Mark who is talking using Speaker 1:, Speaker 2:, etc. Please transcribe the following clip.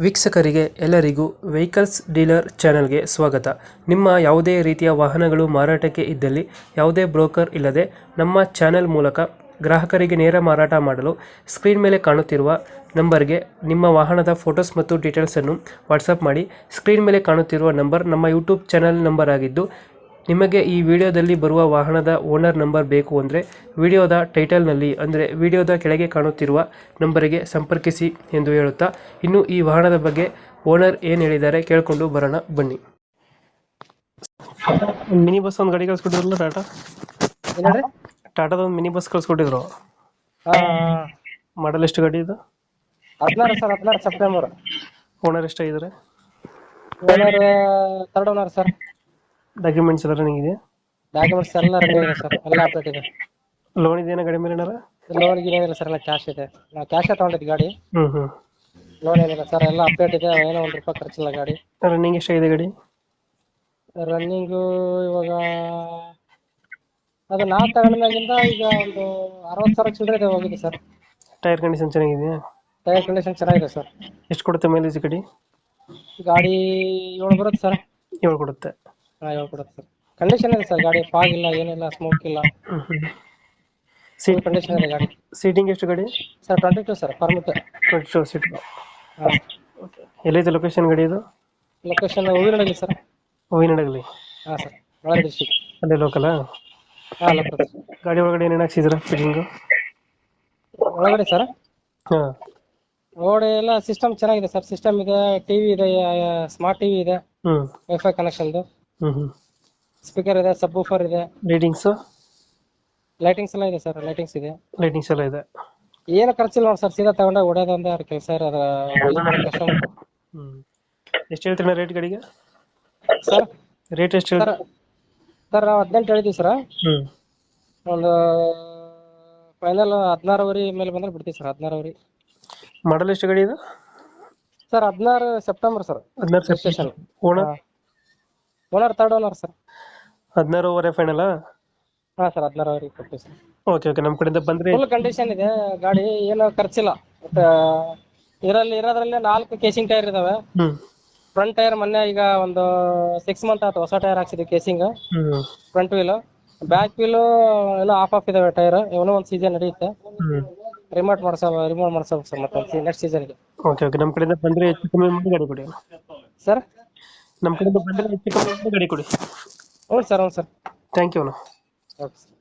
Speaker 1: ವೀಕ್ಷಕರಿಗೆ ಎಲ್ಲರಿಗೂ vehicles dealer ಚಾನೆಲ್ಗೆ ಸ್ವಾಗತ. ನಿಮ್ಮ ಯಾವುದೇ ರೀತಿಯ ವಾಹನಗಳು ಮಾರಾಟಕ್ಕೆ ಇದ್ದಲ್ಲಿ ಯಾವುದೇ ಬ್ರೋಕರ್ ಇಲ್ಲದೆ ನಮ್ಮ ಚಾನೆಲ್ ಮೂಲಕ ಗ್ರಾಹಕರಿಗೆ ನೇರ ಮಾರಾಟ ಮಾಡಲು ಸ್ಕ್ರೀನ್ ಮೇಲೆ ಕಾಣುತ್ತಿರುವ ನಂಬರ್ಗೆ ನಿಮ್ಮ ವಾಹನದ ಫೋಟೋಸ್ ಮತ್ತು ಡೀಟೇಲ್ಸನ್ನು ವಾಟ್ಸಪ್ ಮಾಡಿ. ಸ್ಕ್ರೀನ್ ಮೇಲೆ ಕಾಣುತ್ತಿರುವ ನಂಬರ್ ನಮ್ಮ ಯೂಟ್ಯೂಬ್ ಚಾನೆಲ್ ನಂಬರ್ ಆಗಿದ್ದು, ನಿಮಗೆ ಈ ವಿಡಿಯೋದಲ್ಲಿ ಬರುವ ವಾಹನದ ಓನರ್ ನಂಬರ್ ಬೇಕು ಅಂದರೆ ವಿಡಿಯೋದ ಟೈಟಲ್ನಲ್ಲಿ ಅಂದರೆ ವಿಡಿಯೋದ ಕೆಳಗೆ ಕಾಣುತ್ತಿರುವ ನಂಬರಿಗೆ ಸಂಪರ್ಕಿಸಿ ಎಂದು ಹೇಳುತ್ತಾ, ಇನ್ನು ಈ ವಾಹನದ ಬಗ್ಗೆ ಓನರ್ ಏನು ಹೇಳಿದ್ದಾರೆ ಕೇಳಿಕೊಂಡು ಬರೋಣ ಬನ್ನಿ. ಮಿನಿ ಬಸ್ ಒಂದು ಗಾಡಿ ಕಳಿಸ್ಕೊಟ್ಟಿದ್ರಲ್ಲ ಟಾಟಾ
Speaker 2: ಏನ್ರಿ?
Speaker 1: ಟಾಟಾದ ಒಂದು ಮಿನಿ ಬಸ್ ಕಳಿಸ್ಕೊಟ್ಟಿದ್ರು. ಮಾಡಲ್ ಎಷ್ಟು ಗಾಡಿ ಇದು?
Speaker 2: 16 ಸರ್, 16 ಸೆಪ್ಟೆಂಬರ್.
Speaker 1: ಓನರ್ ಎಷ್ಟಾಗಿದ್ದಾರೆ?
Speaker 2: Owner third owner sir.
Speaker 1: Documents ಎಲ್ಲ ರನ್ನಿಂಗ್ ಇದೆಯಾ?
Speaker 2: ಡಾಕ್ಯುಮೆಂಟ್ಸ್ ಎಲ್ಲ ರೆಡಿ ಇದೆ ಸರ್, ಎಲ್ಲ ಅಪ್ಡೇಟ್ ಇದೆ.
Speaker 1: ಲೋನ್ ಇದೆಯಾ ಗಾಡಿ ಮೇಲೆ ಏನಾರ?
Speaker 2: ಲೋನ್ ಏನಿಲ್ಲ ಸರ್, ಎಲ್ಲ ಕ್ಯಾಶ್ ಇದೆ. ನಾವು ಕ್ಯಾಶ್ ತಗೊಂಡಿದ್ದು ಗಾಡಿ,
Speaker 1: ಹ್ಞೂ
Speaker 2: ಲೋನ್ ಏನಿಲ್ಲ ಸರ್, ಎಲ್ಲ ಅಪ್ಡೇಟ್ ಇದೆ. ಏನೋ ₹1 ಖರ್ಚಿಲ್ಲ ಗಾಡಿ.
Speaker 1: ರನ್ನಿಂಗ್ ಎಷ್ಟಾಗಿದೆ ಗಾಡಿ?
Speaker 2: ರನ್ನಿಂಗು ಇವಾಗ ಅದು ನಾವು ತಗೊಂಡಾಗಿಂದ ಈಗ ಒಂದು 60,000 ಚಿಲ್ಲರೆ ಇದೆ ಹೋಗಿದೆ ಸರ್.
Speaker 1: ಟೈರ್ ಕಂಡೀಷನ್ ಚೆನ್ನಾಗಿದೆಯಾ?
Speaker 2: ಟೈರ್ ಕಂಡೀಷನ್ ಚೆನ್ನಾಗಿದೆ ಸರ್.
Speaker 1: ಎಷ್ಟು ಕೊಡುತ್ತೆ ಮೈಲೇಜ್ ಗಾಡಿ?
Speaker 2: ಗಾಡಿ 7 ಬರುತ್ತೆ ಸರ್.
Speaker 1: 7 ಕೊಡುತ್ತೆ.
Speaker 2: 7 ಕೊಡುತ್ತೆ ಸರ್. ಕಂಡೀಷನ್ ಇದೆ ಸರ್ ಗಾಡಿ, ಫಾಗ್ ಇಲ್ಲ, ಏನಿಲ್ಲ, ಸ್ಮೋಕ್ ಇಲ್ಲ, ಕಂಡೀಷನ್ ಇದೆ ಗಾಡಿ.
Speaker 1: ಸೀಟಿಂಗ್ ಎಷ್ಟು ಗಾಡಿ?
Speaker 2: Sir 22 sir, permit.
Speaker 1: 22 ಸೀಟ್.
Speaker 2: ಹಾಂ.
Speaker 1: ಎಲ್ಲೈತೆ ಲೊಕೇಶನ್ ಗಾಡಿ ಇದು?
Speaker 2: Location Hoovinahadagali sir.
Speaker 1: ಹೂವಿನಡಗಲಿ.
Speaker 2: ಹಾಂ ಸರ್, ಬಳ್ಳಾರಿ ಡಿಸ್ಟಿಕ್.
Speaker 1: ಅಲ್ಲೇ ಲೋಕಲಾ?
Speaker 2: ಹಾಂ, ಲೋಕಲ್.
Speaker 1: ಗಾಡಿ ಒಳಗಡೆ ಏನೇನು ಹಾಕ್ಸಿದ್ರ ಫಿಟ್ಟಿಂಗು?
Speaker 2: ಒಳಗಡೆ ಸರ್
Speaker 1: ಹಾಂ,
Speaker 2: ಒಳಗಡೆ ಎಲ್ಲ ಸಿಸ್ಟಮ್ ಚೆನ್ನಾಗಿದೆ ಸರ್. ಸಿಸ್ಟಮ್ ಇದೆ, ಟಿವಿ ಇದೆ, ಸ್ಮಾರ್ಟ್ ಟಿವಿ ಇದೆ,
Speaker 1: ಹ್ಞೂ
Speaker 2: ವೈಫೈ ಕನೆಕ್ಷನ್ದು,
Speaker 1: ಹ್ಞೂ
Speaker 2: ಸ್ಪೀಕರ್ ಇದೆ, ಸಬ್ ವೂಫರ್ ಇದೆ,
Speaker 1: ಲೈಟಿಂಗ್ಸು?
Speaker 2: ಲೈಟಿಂಗ್ಸ್ ಎಲ್ಲ ಇದೆ ಸರ್. ಲೈಟಿಂಗ್ಸ್ ಇದೆ,
Speaker 1: ಲೈಟಿಂಗ್ಸ್ ಎಲ್ಲ ಇದೆ.
Speaker 2: ಏನು ಖರ್ಚಿಲ್ಲ ನೋಡಿ ಸರ್, ಸೀದಾ ತಗೊಂಡೆ ಹೊಡೆಯೋದೊಂದೇ ಅವ್ರ ಕೆಲಸ ಇರೋದು. ಕಸ್ಟಮರ್
Speaker 1: ಹ್ಞೂ ಎಷ್ಟು ಹೇಳ್ತೀರ ರೇಟ್ ಗಾಡಿಗೆ?
Speaker 2: ಸರ್
Speaker 1: ರೇಟ್ ಎಷ್ಟು
Speaker 2: ಸರ್
Speaker 1: ಹೇಳ್ತೀರ?
Speaker 2: ಸರ್ ನಾವು 18 ಹೇಳಿದ್ದೀವಿ ಸರ್.
Speaker 1: ಹ್ಞೂ
Speaker 2: ಒಂದು ಫೈನಲ್ 16 ಮೇಲೆ ಬಂದ್ರೆ ಬಿಡ್ತೀವಿ ಸರ್. 16.
Speaker 1: ಮಾಡಲ್ ಎಷ್ಟು ಗಾಡಿ ಇದು?
Speaker 2: Sir 16 September sir.
Speaker 1: 16
Speaker 2: registration.
Speaker 1: Owner?
Speaker 2: Owner third owner sir.
Speaker 1: 16.5 ಫೈನಲಾ?
Speaker 2: ಹಾಂ ಸರ್, 16 ಕೊಡ್ತೀವಿ ಸರ್.
Speaker 1: ಓಕೆ ನಮ್ಮ ಕಡೆಯಿಂದ ಬಂದರೆ
Speaker 2: ಫುಲ್ ಕಂಡೀಷನ್ ಇದೆ ಗಾಡಿ, ಏನು ಖರ್ಚಿಲ್ಲ. ಬಟ್ ಇರೋದ್ರಲ್ಲಿ 4 ಕೇಸಿಂಗ್ ಟೈರ್ ಇದಾವೆ.
Speaker 1: ಹ್ಞೂ
Speaker 2: ಫ್ರಂಟ್ ಟೈರ್ ಮೊನ್ನೆ ಈಗ ಒಂದು 6 ಮಂತ್ ಆಯ್ತು ಹೊಸ ಟೈರ್ ಹಾಕ್ಸಿದ್ವಿ ಕೇಸಿಂಗ್.
Speaker 1: ಹ್ಞೂ
Speaker 2: ಫ್ರಂಟ್ ವೀಲ್, ಬ್ಯಾಕ್ ವೀಲು ಎಲ್ಲ ಆಫ್ ಇದಾವೆ ಟೈರ್. ಏನೋ ಒಂದು ಸೀಸನ್ ನಡೆಯುತ್ತೆ.
Speaker 1: ಹ್ಞೂ
Speaker 2: ರಿಮೋಟ್ ಮಾಡ್ಸಬೇಕು ಸರ್ ಮತ್ತೆ ನೆಕ್ಸ್ಟ್ ಸೀಸನ್ಗೆ.
Speaker 1: ಓಕೆ ನಮ್ಮ ಕಡೆಯಿಂದ ಬಂದರೆ ಹೆಚ್ಚು ಕಮ್ಮಿ ಮಾಡಿ ಗಾಡಿ ಕೊಡಿ.
Speaker 2: ಸರ್
Speaker 1: ನಮ್ಮ ಕಡೆಯಿಂದ ಬಂದರೆ ಹೆಚ್ಚು ಕಮ್ಮಿ ಮಾಡಿ ಗಾಡಿ ಕೊಡಿ.
Speaker 2: ಹ್ಞೂ ಸರ್, ಹ್ಞೂ ಸರ್.
Speaker 1: ಥ್ಯಾಂಕ್ ಯು ಅಣ್ಣ.
Speaker 2: Okay sir.